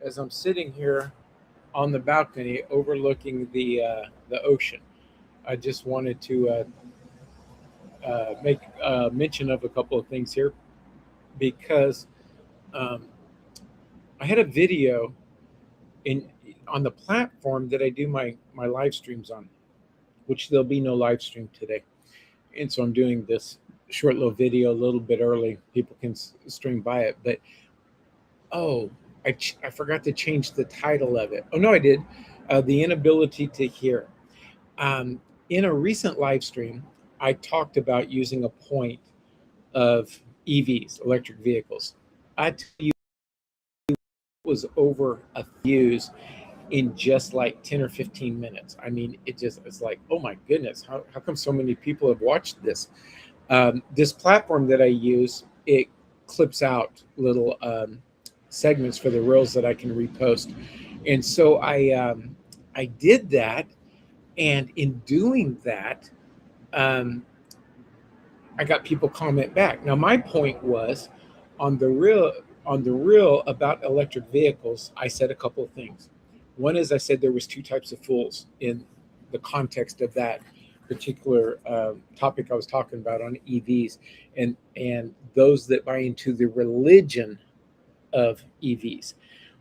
as I'm sitting here on the balcony overlooking the ocean. I just wanted to make mention of a couple of things here because um, I had a video in on the platform that I do my live streams on, which there'll be no live stream today, and so I'm doing this short little video a little bit early. People can stream by it, but oh, I forgot to change the title of it. Oh no, I did. The inability to hear. Um, in a recent live stream, I talked about using a point of EVs, electric vehicles. I tell you, it was over a views in just like 10 or 15 minutes. I mean, it's like, oh my goodness, how come so many people have watched this? This platform that I use, it clips out little segments for the reels that I can repost. And so I did that. And in doing that, um, I got people comment back. Now my point was on the real about electric vehicles. I said a couple of things. One is I said there was two types of fools in the context of that particular topic I was talking about on EVs, and those that buy into the religion of EVs.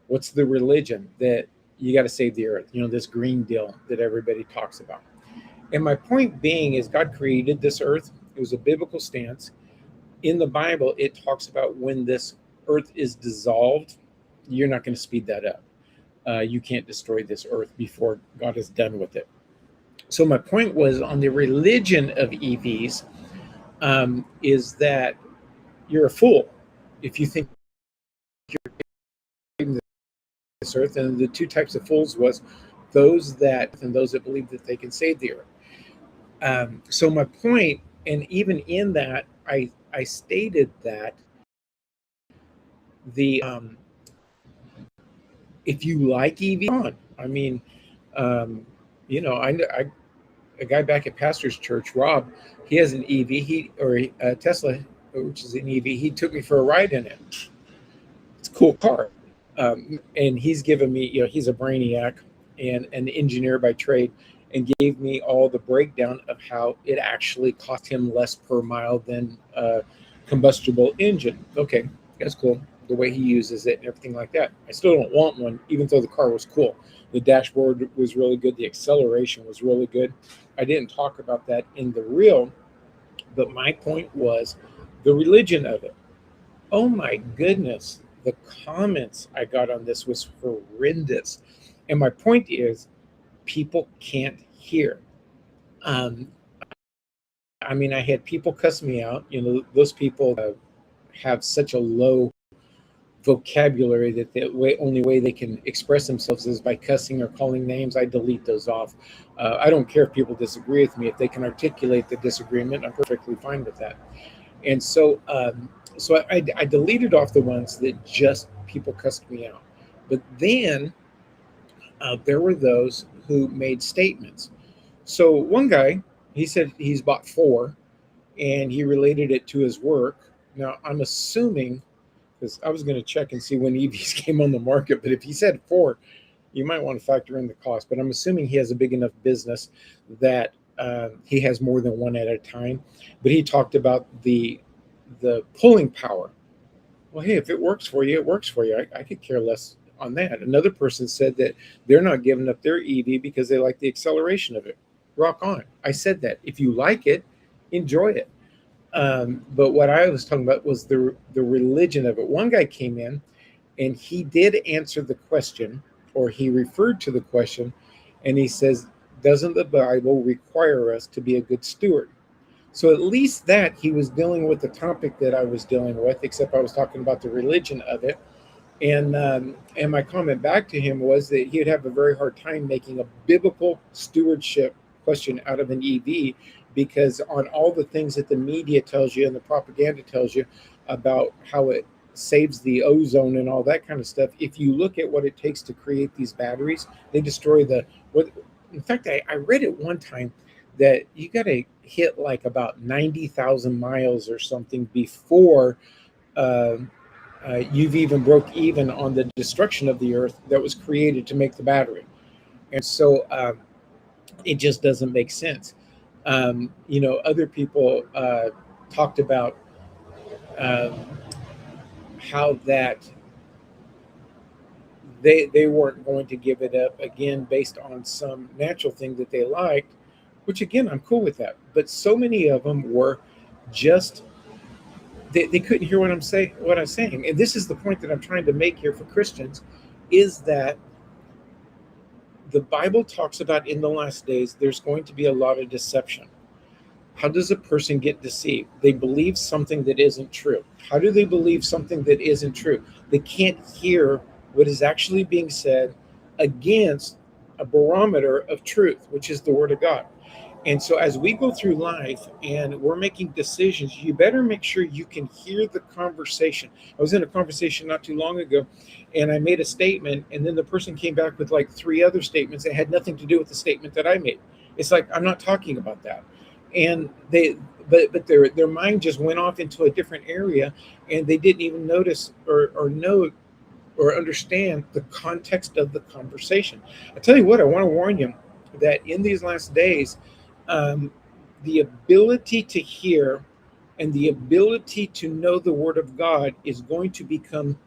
What's the religion? That you got to save the earth. You know, this green deal that everybody talks about. And my point being is God created this earth. It was a biblical stance. In the Bible, it talks about when this earth is dissolved, you're not going to speed that up. You can't destroy this earth before God is done with it. So my point was on the religion of EVs is that you're a fool if you think this earth. And the two types of fools was those that believe that they can save the earth. So my point, and even in that, I stated that the if you like EV on, I mean, um, I a guy back at Pastor's Church, Rob, he has an EV, or a Tesla, which is an EV. He took me for a ride in it. It's a cool car, and he's given me, he's a brainiac and an engineer by trade, and gave me all the breakdown of how it actually cost him less per mile than a combustible engine. Okay, that's cool. The way he uses it and everything like that. I still don't want one, even though the car was cool. The dashboard was really good. The acceleration was really good. I didn't talk about that in the reel, but my point was the religion of it. Oh my goodness, the comments I got on this was horrendous. And my point is, people can't hear. Um, I mean, I had people cuss me out. Those people have such a low vocabulary that the only way they can express themselves is by cussing or calling names. I delete those off. I don't care if people disagree with me. If they can articulate the disagreement, I'm perfectly fine with that. And so I deleted off the ones that just people cussed me out. But then there were those who made statements. So one guy, he said he's bought four, and he related it to his work. Now I'm assuming, because I was going to check and see when EVs came on the market, but if he said four, you might want to factor in the cost. But I'm assuming he has a big enough business that he has more than one at a time. But he talked about the pulling power. Well, hey, if it works for you, it works for you. I could care less on that. Another person said that they're not giving up their EV because they like the acceleration of it. Rock on. I said that. If you like it, enjoy it. But what I was talking about was the religion of it. One guy came in and he did answer the question, or he referred to the question, and he says, doesn't the Bible require us to be a good steward? So at least that he was dealing with the topic that I was dealing with, except I was talking about the religion of it. And my comment back to him was that he'd have a very hard time making a biblical stewardship question out of an EV, because on all the things that the media tells you and the propaganda tells you about how it saves the ozone and all that kind of stuff, if you look at what it takes to create these batteries, they destroy what. In fact, I read it one time that you got to hit like about 90,000 miles or something before You've even broke even on the destruction of the earth that was created to make the battery. And so it just doesn't make sense. Other people talked about um, how that they weren't going to give it up again based on some natural thing that they liked, which again I'm cool with that. But so many of them were just they couldn't hear what I'm saying. And this is the point that I'm trying to make here for Christians, is that the Bible talks about in the last days there's going to be a lot of deception. How does a person get deceived? They believe something that isn't true. How do they believe something that isn't true? They can't hear what is actually being said against a barometer of truth, which is the Word of God. And so, as we go through life and we're making decisions, you better make sure you can hear the conversation. I was in a conversation not too long ago, and I made a statement, and then the person came back with like three other statements that had nothing to do with the statement that I made. It's like, I'm not talking about that. And but their mind just went off into a different area, and they didn't even notice or know or understand the context of the conversation. I tell you what, I want to warn you that in these last days, um, the ability to hear and the ability to know the Word of God is going to become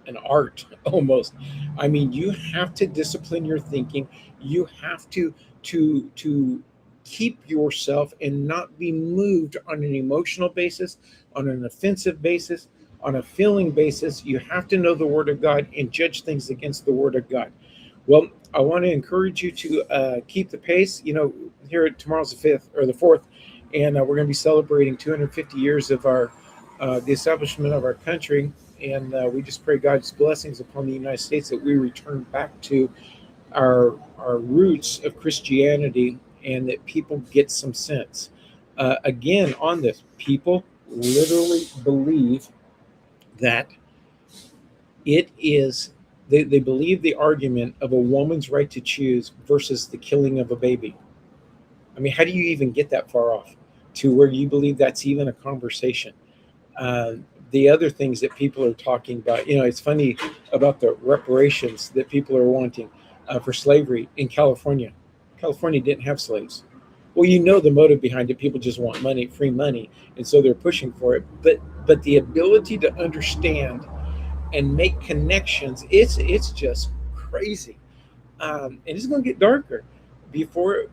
an art almost. I mean, you have to discipline your thinking. You have to keep yourself and not be moved on an emotional basis, on an offensive basis, on a feeling basis. You have to know the Word of God and judge things against the Word of God. Well, I want to encourage you to keep the pace. Here tomorrow's the 5th or the 4th, and we're going to be celebrating 250 years of our the establishment of our country. And we just pray God's blessings upon the United States, that we return back to our roots of Christianity, and that people get some sense. Again, on this, people literally believe that it is, they believe the argument of a woman's right to choose versus the killing of a baby. I mean, how do you even get that far off to where you believe that's even a conversation? Uh, the other things that people are talking about, it's funny about the reparations that people are wanting for slavery in California. California didn't have slaves. Well, the motive behind it. People just want money, free money, and so they're pushing for it. But the ability to understand and make connections, it's just crazy. And it's going to get darker before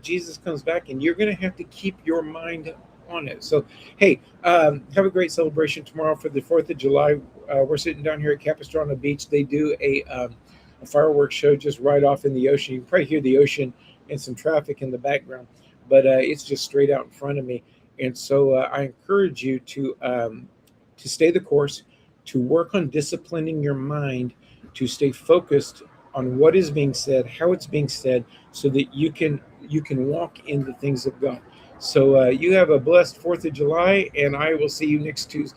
Jesus comes back, and you're going to have to keep your mind on it. So, hey, have a great celebration tomorrow for the 4th of July. We're sitting down here at Capistrano Beach. They do a fireworks show just right off in the ocean. You can probably hear the ocean and some traffic in the background, but it's just straight out in front of me. And so I encourage you to stay the course, to work on disciplining your mind, to stay focused on what is being said, how it's being said, so that you can walk in the things of God. So you have a blessed 4th of July, and I will see you next Tuesday.